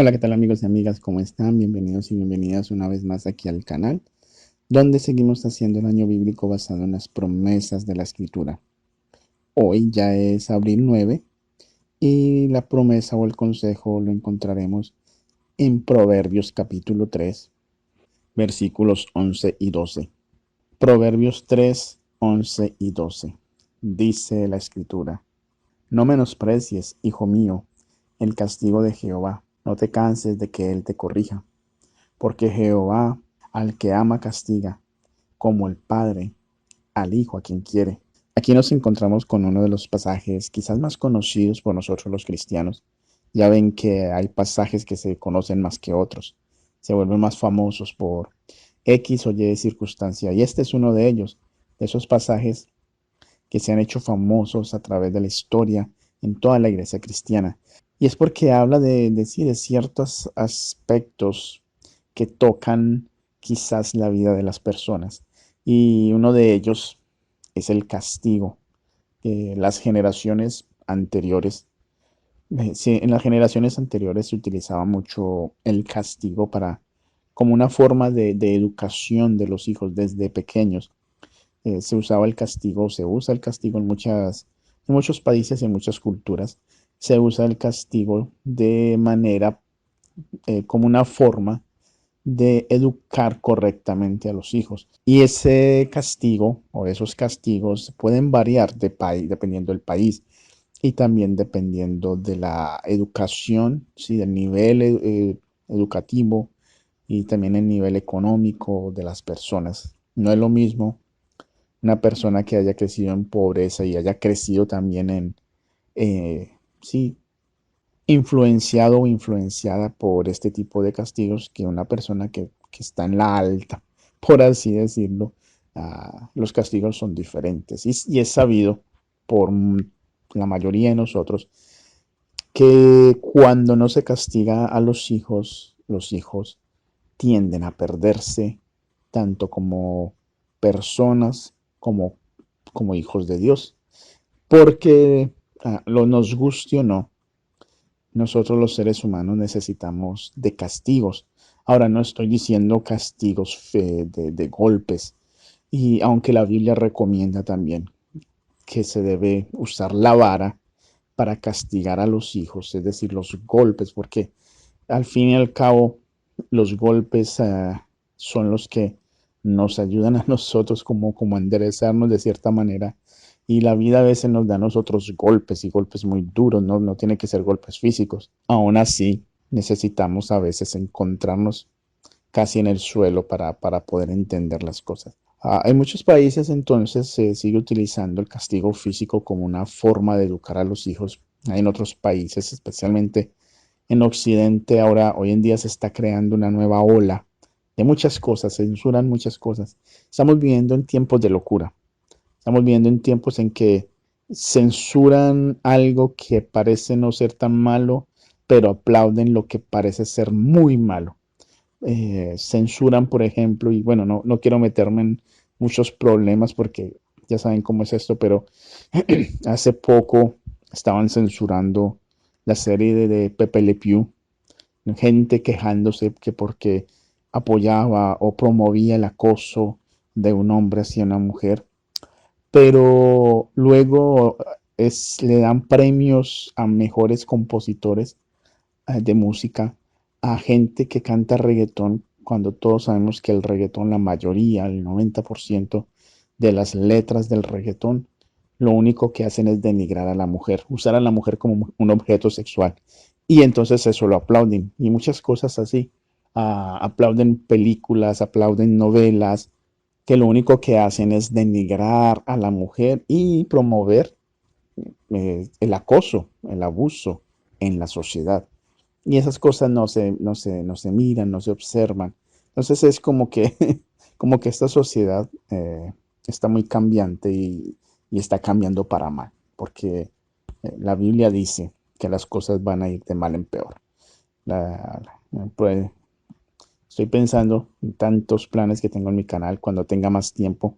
Hola, ¿qué tal amigos y amigas? ¿Cómo están? Bienvenidos y bienvenidas una vez más aquí al canal, donde seguimos haciendo el año bíblico basado en las promesas de la Escritura. Hoy ya es abril 9 y la promesa o el consejo lo encontraremos en Proverbios capítulo 3, versículos 11 y 12. Proverbios 3, 11 y 12. Dice la Escritura: No menosprecies, hijo mío, el castigo de Jehová. No te canses de que él te corrija, porque Jehová al que ama castiga, como el Padre al Hijo a quien quiere. Aquí nos encontramos con uno de los pasajes quizás más conocidos por nosotros los cristianos. Ya ven que hay pasajes que se conocen más que otros, se vuelven más famosos por X o Y circunstancia. Y este es uno de ellos, de esos pasajes que se han hecho famosos a través de la historia en toda la iglesia cristiana. Y es porque habla sí, de ciertos aspectos que tocan quizás la vida de las personas. Y uno de ellos es el castigo. Las generaciones anteriores, sí, en las generaciones anteriores se utilizaba mucho el castigo para, como una forma de educación de los hijos desde pequeños. Se usaba el castigo, se usa el castigo en muchos países y en muchas culturas. Se usa el castigo de manera, como una forma de educar correctamente a los hijos. Y ese castigo o esos castigos pueden variar de país, dependiendo del país y también dependiendo de la educación, ¿sí? Del nivel educativo y también el nivel económico de las personas. No es lo mismo una persona que haya crecido en pobreza y haya crecido también sí, influenciado o influenciada por este tipo de castigos que una persona que está en la alta, por así decirlo. Los castigos son diferentes y es sabido por la mayoría de nosotros que cuando no se castiga a los hijos tienden a perderse tanto como personas como hijos de Dios. Porque nos guste o no, nosotros los seres humanos necesitamos de castigos. Ahora no estoy diciendo castigos de golpes. Y aunque la Biblia recomienda también que se debe usar la vara para castigar a los hijos, es decir, los golpes, porque al fin y al cabo los golpes son los que nos ayudan a nosotros como a enderezarnos de cierta manera. Y la vida a veces nos da a nosotros golpes y golpes muy duros, ¿no? No tiene que ser golpes físicos. Aún así, necesitamos a veces encontrarnos casi en el suelo para poder entender las cosas. En muchos países entonces se sigue utilizando el castigo físico como una forma de educar a los hijos. En otros países, especialmente en Occidente, ahora hoy en día se está creando una nueva ola de muchas cosas, se censuran muchas cosas. Estamos viviendo en tiempos de locura. Estamos viviendo en tiempos en que censuran algo que parece no ser tan malo, pero aplauden lo que parece ser muy malo. Censuran, por ejemplo, y bueno, no quiero meterme en muchos problemas porque ya saben cómo es esto, pero hace poco estaban censurando la serie de Pepe Le Pew, gente quejándose que porque apoyaba o promovía el acoso de un hombre hacia una mujer, pero luego le dan premios a mejores compositores de música, a gente que canta reggaetón, cuando todos sabemos que el reggaetón, la mayoría, el 90% de las letras del reggaetón, lo único que hacen es denigrar a la mujer, usar a la mujer como un objeto sexual. Y entonces eso lo aplauden. Y muchas cosas así. Aplauden películas, aplauden novelas, que lo único que hacen es denigrar a la mujer y promover el acoso, el abuso en la sociedad. Y esas cosas no se miran, no se observan. Entonces es como que, como que esta sociedad está muy cambiante y está cambiando para mal, porque la Biblia dice que las cosas van a ir de mal en peor. Pues, estoy pensando en tantos planes que tengo en mi canal, cuando tenga más tiempo,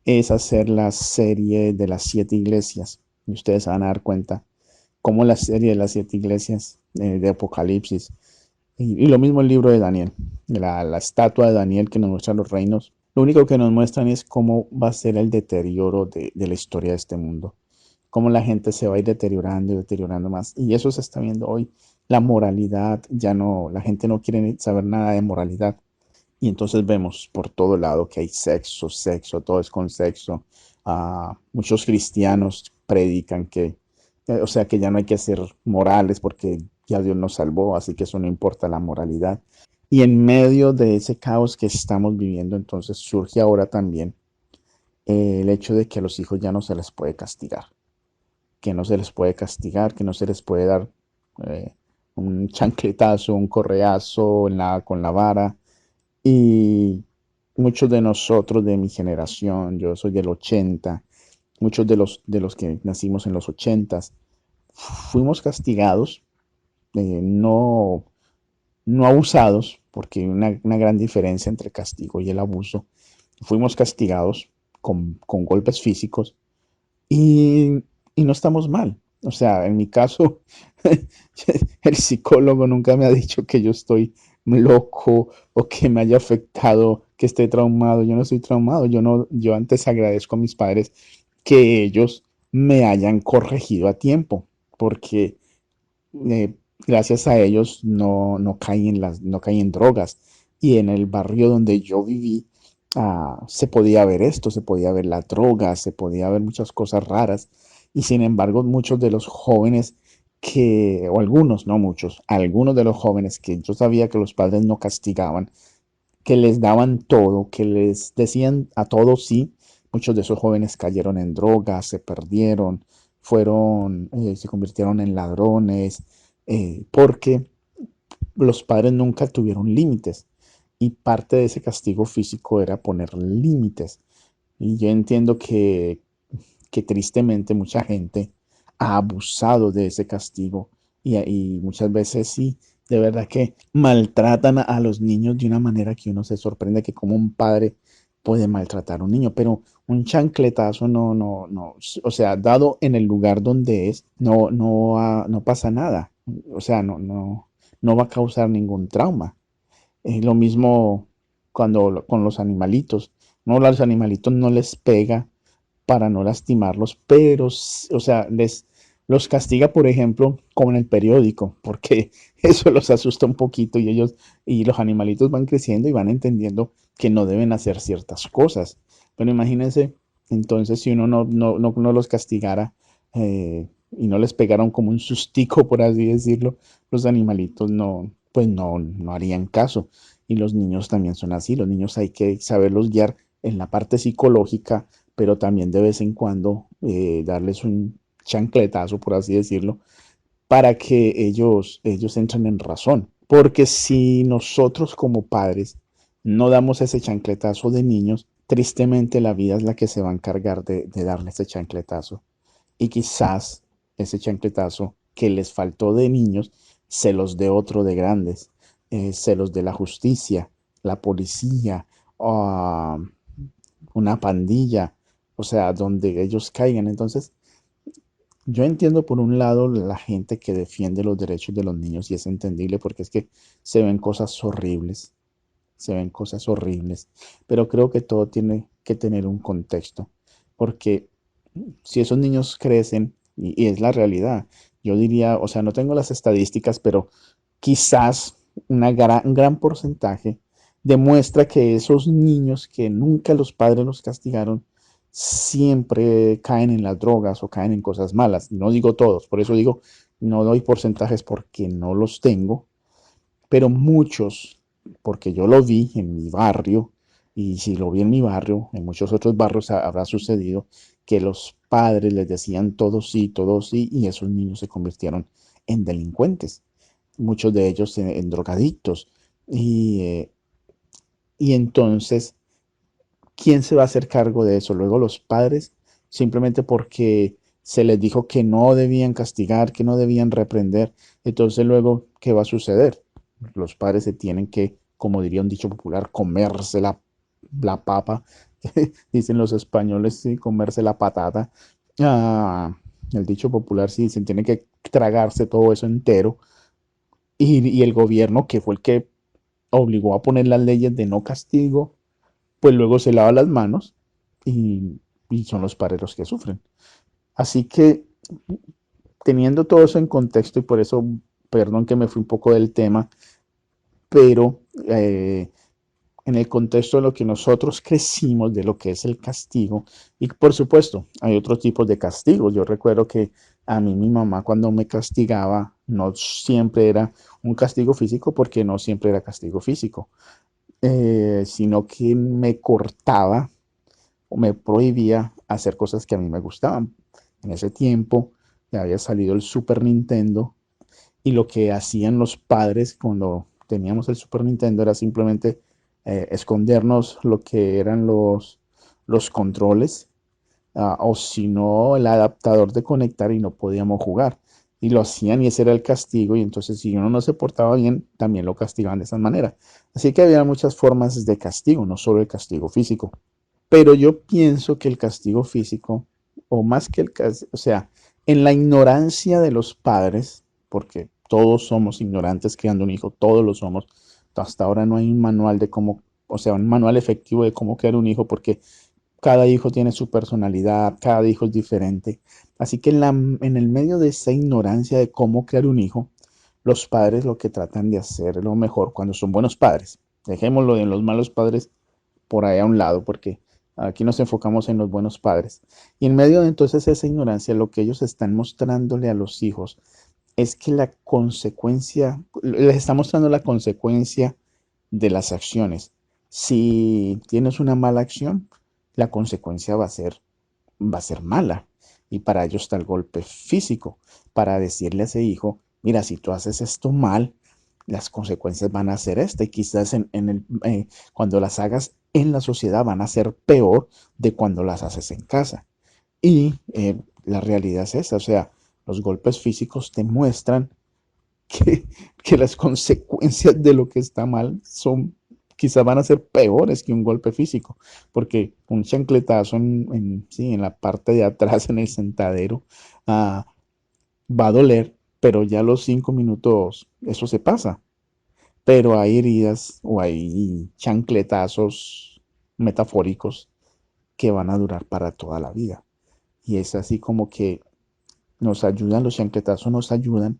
es hacer la serie de las 7 iglesias. Y ustedes se van a dar cuenta cómo la serie de las 7 iglesias de Apocalipsis Y lo mismo el libro de Daniel, la estatua de Daniel que nos muestra los reinos. Lo único que nos muestran es cómo va a ser el deterioro de la historia de este mundo, cómo la gente se va a ir deteriorando y deteriorando más. Y eso se está viendo hoy. La moralidad, ya no, la gente no quiere saber nada de moralidad. Y entonces vemos por todo lado que hay sexo, sexo, todo es con sexo. Muchos cristianos predican o sea, que ya no hay que ser morales porque ya Dios nos salvó, así que eso no importa la moralidad. Y en medio de ese caos que estamos viviendo, entonces surge ahora también el hecho de que a los hijos ya no se les puede castigar, que no se les puede castigar, que no se les puede dar eh, un chancletazo, un correazo con la vara. Y muchos de nosotros de mi generación, yo soy del 80, muchos de los que nacimos en los 80, fuimos castigados, no, no abusados, porque hay una gran diferencia entre castigo y el abuso. Fuimos castigados con golpes físicos y no estamos mal. O sea, en mi caso, el psicólogo nunca me ha dicho que yo estoy loco o que me haya afectado, que esté traumado. Yo no estoy traumado. Yo no, yo antes agradezco a mis padres que ellos me hayan corregido a tiempo, porque eh, gracias a ellos no caí en drogas. Y en el barrio donde yo viví, se podía ver esto, se podía ver la droga, se podía ver muchas cosas raras. Y sin embargo, muchos de los jóvenes o algunos, no muchos, algunos de los jóvenes que yo sabía que los padres no castigaban, que les daban todo, que les decían a todos sí, muchos de esos jóvenes cayeron en drogas, se perdieron, se convirtieron en ladrones, porque los padres nunca tuvieron límites. Y parte de ese castigo físico era poner límites. Y yo entiendo que tristemente mucha gente ha abusado de ese castigo y muchas veces sí, de verdad que maltratan a los niños de una manera que uno se sorprende que como un padre puede maltratar a un niño, pero un chancletazo no, o sea, dado en el lugar donde es, no pasa nada, o sea, no va a causar ningún trauma. Lo mismo con los animalitos, no, los animalitos no les pega para no lastimarlos, pero, o sea, los castiga, por ejemplo, como en el periódico, porque eso los asusta un poquito y los animalitos van creciendo y van entendiendo que no deben hacer ciertas cosas. Pero imagínense, entonces, si uno no los castigara y no les pegaron como un sustico, por así decirlo, los animalitos pues no harían caso. Y los niños también son así, los niños hay que saberlos guiar en la parte psicológica, pero también de vez en cuando darles un chancletazo, por así decirlo, para que ellos entren en razón. Porque si nosotros como padres no damos ese chancletazo de niños, tristemente la vida es la que se va a encargar de darle ese chancletazo. Y quizás ese chancletazo que les faltó de niños se los dé otro de grandes, se los dé la justicia, la policía, uh, una pandilla, o sea, donde ellos caigan. Entonces, yo entiendo por un lado la gente que defiende los derechos de los niños y es entendible porque es que se ven cosas horribles, se ven cosas horribles, pero creo que todo tiene que tener un contexto, porque si esos niños crecen, y es la realidad, yo diría, o sea, no tengo las estadísticas, pero quizás un gran porcentaje demuestra que esos niños que nunca los padres los castigaron, siempre caen en las drogas o caen en cosas malas. No digo todos, por eso digo, no doy porcentajes porque no los tengo, pero muchos, porque yo lo vi en mi barrio, y si lo vi en mi barrio, en muchos otros barrios habrá sucedido que los padres les decían todo sí, y esos niños se convirtieron en delincuentes, muchos de ellos en drogadictos. Y, eh, y entonces, ¿quién se va a hacer cargo de eso? Luego los padres, simplemente porque se les dijo que no debían castigar, que no debían reprender. Entonces luego, ¿qué va a suceder? Los padres se tienen que, como diría un dicho popular, comerse la papa. Dicen los españoles, sí, comerse la patata. Ah, el dicho popular, sí, se tiene que tragarse todo eso entero y el gobierno, que fue el que obligó a poner las leyes de no castigo, pues luego se lava las manos y, y son los padres los que sufren. Así que teniendo todo eso en contexto, y por eso, perdón que me fui un poco del tema, pero en el contexto de lo que nosotros crecimos, de lo que es el castigo, y por supuesto, hay otros tipos de castigos. Yo recuerdo que a mí mi mamá cuando me castigaba, no siempre era un castigo físico, porque no siempre era castigo físico, sino que me cortaba o me prohibía hacer cosas que a mí me gustaban. En ese tiempo ya había salido el Super Nintendo y lo que hacían los padres cuando teníamos el Super Nintendo era simplemente escondernos lo que eran los controles, o si no, el adaptador de conectar y no podíamos jugar. Y lo hacían y ese era el castigo y entonces si uno no se portaba bien, también lo castigaban de esa manera. Así que había muchas formas de castigo, no solo el castigo físico. Pero yo pienso que el castigo físico, o más que el castigo, o sea, en la ignorancia de los padres, porque todos somos ignorantes criando un hijo, todos lo somos. Hasta ahora no hay un manual de cómo, o sea, un manual efectivo de cómo crear un hijo, porque cada hijo tiene su personalidad, cada hijo es diferente. Así que en el medio de esa ignorancia de cómo crear un hijo, los padres lo que tratan de hacer lo mejor cuando son buenos padres. Dejémoslo de los malos padres por ahí a un lado, porque aquí nos enfocamos en los buenos padres. Y en medio de entonces esa ignorancia, lo que ellos están mostrándole a los hijos es que la consecuencia, les está mostrando la consecuencia de las acciones. Si tienes una mala acción, la consecuencia va a ser mala. Y para ello está el golpe físico, para decirle a ese hijo, mira, si tú haces esto mal, las consecuencias van a ser esta. Y quizás cuando las hagas en la sociedad van a ser peor de cuando las haces en casa. Y la realidad es esa, o sea, los golpes físicos te muestran que, que las consecuencias de lo que está mal son quizás van a ser peores que un golpe físico, porque un chancletazo sí, en la parte de atrás, en el sentadero, ah, va a doler, pero ya a los 5 minutos eso se pasa. Pero hay heridas o hay chancletazos metafóricos que van a durar para toda la vida. Y es así como que los chancletazos nos ayudan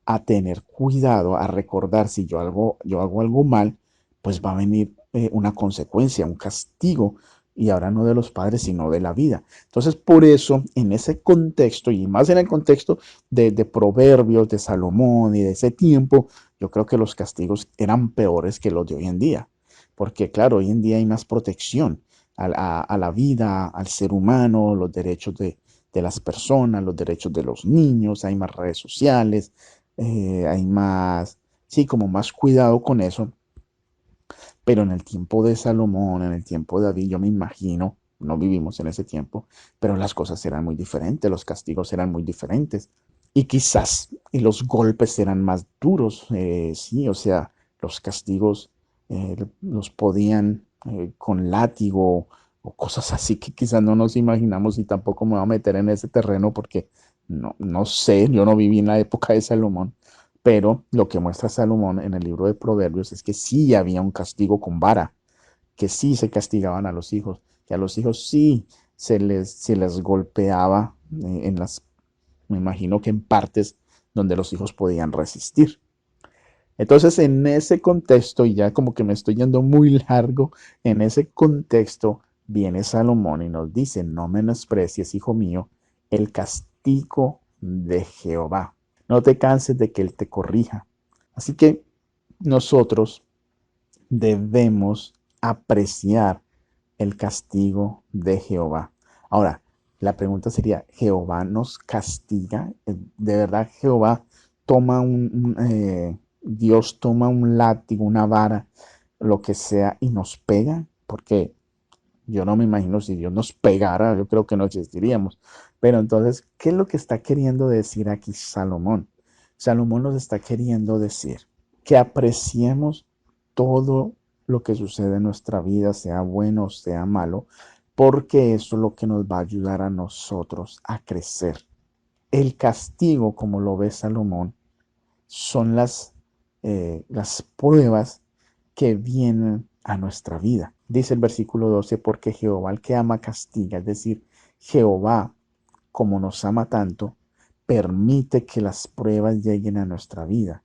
a tener cuidado, a recordar si yo hago algo mal, pues va a venir una consecuencia, un castigo, y ahora no de los padres, sino de la vida. Entonces, por eso, en ese contexto, y más en el contexto de Proverbios, de Salomón y de ese tiempo, yo creo que los castigos eran peores que los de hoy en día. Porque, claro, hoy en día hay más protección a la vida, al ser humano, los derechos de las personas, los derechos de los niños, hay más redes sociales, hay más, sí, como más cuidado con eso, pero en el tiempo de Salomón, en el tiempo de David, yo me imagino, no vivimos en ese tiempo, pero las cosas eran muy diferentes, los castigos eran muy diferentes y quizás y los golpes eran más duros, sí, o sea, los castigos los podían con látigo o cosas así que quizás no nos imaginamos y tampoco me voy a meter en ese terreno porque no sé, yo no viví en la época de Salomón, pero lo que muestra Salomón en el libro de Proverbios es que sí había un castigo con vara, que sí se castigaban a los hijos, que a los hijos sí se les golpeaba me imagino que en partes donde los hijos podían resistir. Entonces, en ese contexto, y ya como que me estoy yendo muy largo, en ese contexto viene Salomón y nos dice, no menosprecies, hijo mío, el castigo de Jehová. No te canses de que Él te corrija. Así que nosotros debemos apreciar el castigo de Jehová. Ahora, la pregunta sería, ¿Jehová nos castiga? ¿De verdad Jehová Dios toma un látigo, una vara, lo que sea, y nos pega? Porque yo no me imagino si Dios nos pegara, yo creo que no existiríamos. Pero entonces, ¿qué es lo que está queriendo decir aquí Salomón? Salomón nos está queriendo decir que apreciemos todo lo que sucede en nuestra vida, sea bueno o sea malo, porque eso es lo que nos va a ayudar a nosotros a crecer. El castigo, como lo ve Salomón, son las pruebas que vienen a nuestra vida. Dice el versículo 12, porque Jehová al que ama castiga, es decir, Jehová, como nos ama tanto, permite que las pruebas lleguen a nuestra vida,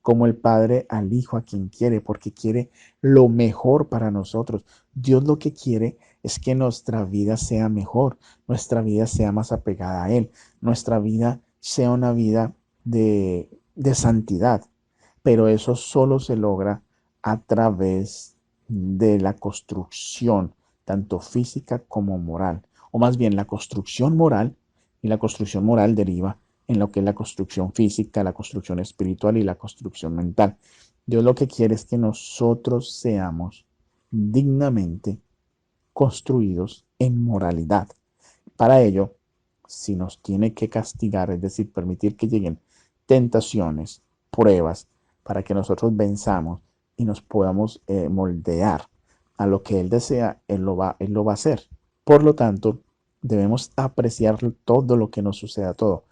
como el Padre al Hijo a quien quiere, porque quiere lo mejor para nosotros. Dios lo que quiere es que nuestra vida sea mejor, nuestra vida sea más apegada a Él, nuestra vida sea una vida de santidad, pero eso solo se logra a través de la construcción, tanto física como moral, o más bien la construcción moral, y la construcción moral deriva en lo que es la construcción física, la construcción espiritual y la construcción mental. Dios lo que quiere es que nosotros seamos dignamente construidos en moralidad. Para ello, si nos tiene que castigar, es decir, permitir que lleguen tentaciones, pruebas, para que nosotros venzamos y nos podamos moldear a lo que Él desea, Él lo va a hacer. Por lo tanto, debemos apreciar todo lo que nos suceda, todo.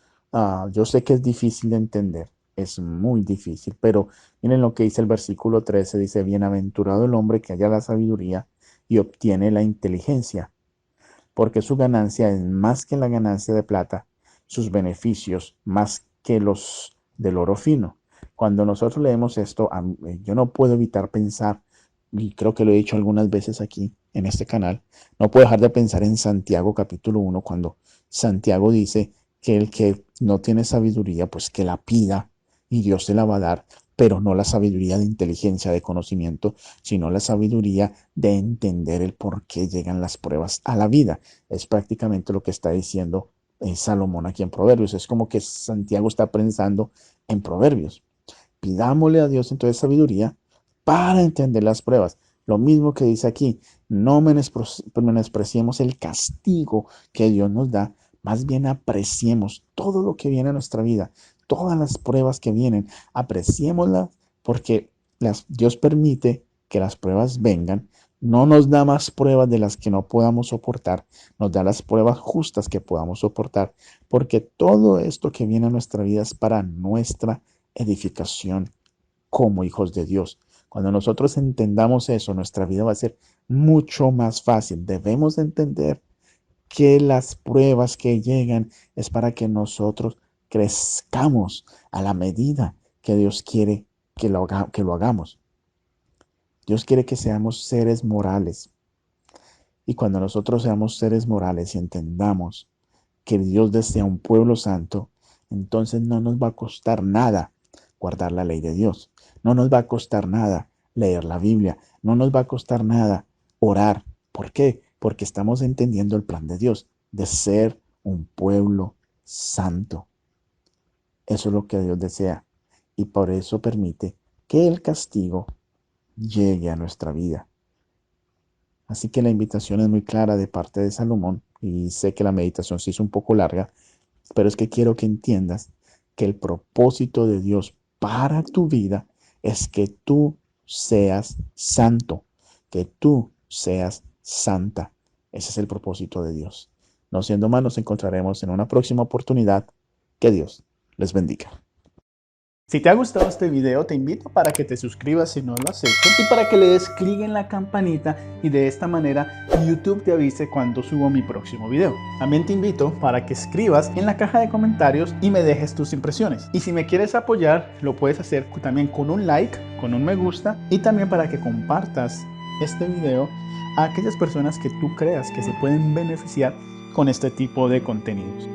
Yo sé que es difícil de entender, es muy difícil, pero miren lo que dice el versículo 13, dice, bienaventurado el hombre que haya la sabiduría y obtiene la inteligencia, porque su ganancia es más que la ganancia de plata, sus beneficios más que los del oro fino. Cuando nosotros leemos esto, yo no puedo evitar pensar, y creo que lo he dicho algunas veces aquí en este canal, no puedo dejar de pensar en Santiago capítulo 1, cuando Santiago dice que el que no tiene sabiduría, pues que la pida y Dios se la va a dar, pero no la sabiduría de inteligencia, de conocimiento, sino la sabiduría de entender el por qué llegan las pruebas a la vida. Es prácticamente lo que está diciendo Salomón aquí en Proverbios. Es como que Santiago está pensando en Proverbios. Pidámosle a Dios entonces sabiduría para entender las pruebas. Lo mismo que dice aquí, no menospreciemos el castigo que Dios nos da, más bien apreciemos todo lo que viene a nuestra vida, todas las pruebas que vienen, apreciémoslas porque Dios permite que las pruebas vengan, no nos da más pruebas de las que no podamos soportar, nos da las pruebas justas que podamos soportar, porque todo esto que viene a nuestra vida es para nuestra edificación como hijos de Dios. Cuando nosotros entendamos eso, nuestra vida va a ser mucho más fácil. Debemos entender que las pruebas que llegan es para que nosotros crezcamos a la medida que Dios quiere que lo hagamos. Dios quiere que seamos seres morales. Y cuando nosotros seamos seres morales y entendamos que Dios desea un pueblo santo, entonces no nos va a costar nada guardar la ley de Dios. No nos va a costar nada leer la Biblia. No nos va a costar nada orar. ¿Por qué? Porque estamos entendiendo el plan de Dios de ser un pueblo santo. Eso es lo que Dios desea. Y por eso permite que el castigo llegue a nuestra vida. Así que la invitación es muy clara de parte de Salomón, y sé que la meditación se hizo un poco larga, pero es que quiero que entiendas que el propósito de Dios para tu vida es que tú seas santo, que tú seas santa. Ese es el propósito de Dios. No siendo más, nos encontraremos en una próxima oportunidad. Que Dios les bendiga. Si te ha gustado este video, te invito para que te suscribas si no lo has hecho y para que le des clic en la campanita y de esta manera YouTube te avise cuando subo mi próximo video. También te invito para que escribas en la caja de comentarios y me dejes tus impresiones. Y si me quieres apoyar, lo puedes hacer también con un like, con un me gusta y también para que compartas este video a aquellas personas que tú creas que se pueden beneficiar con este tipo de contenidos.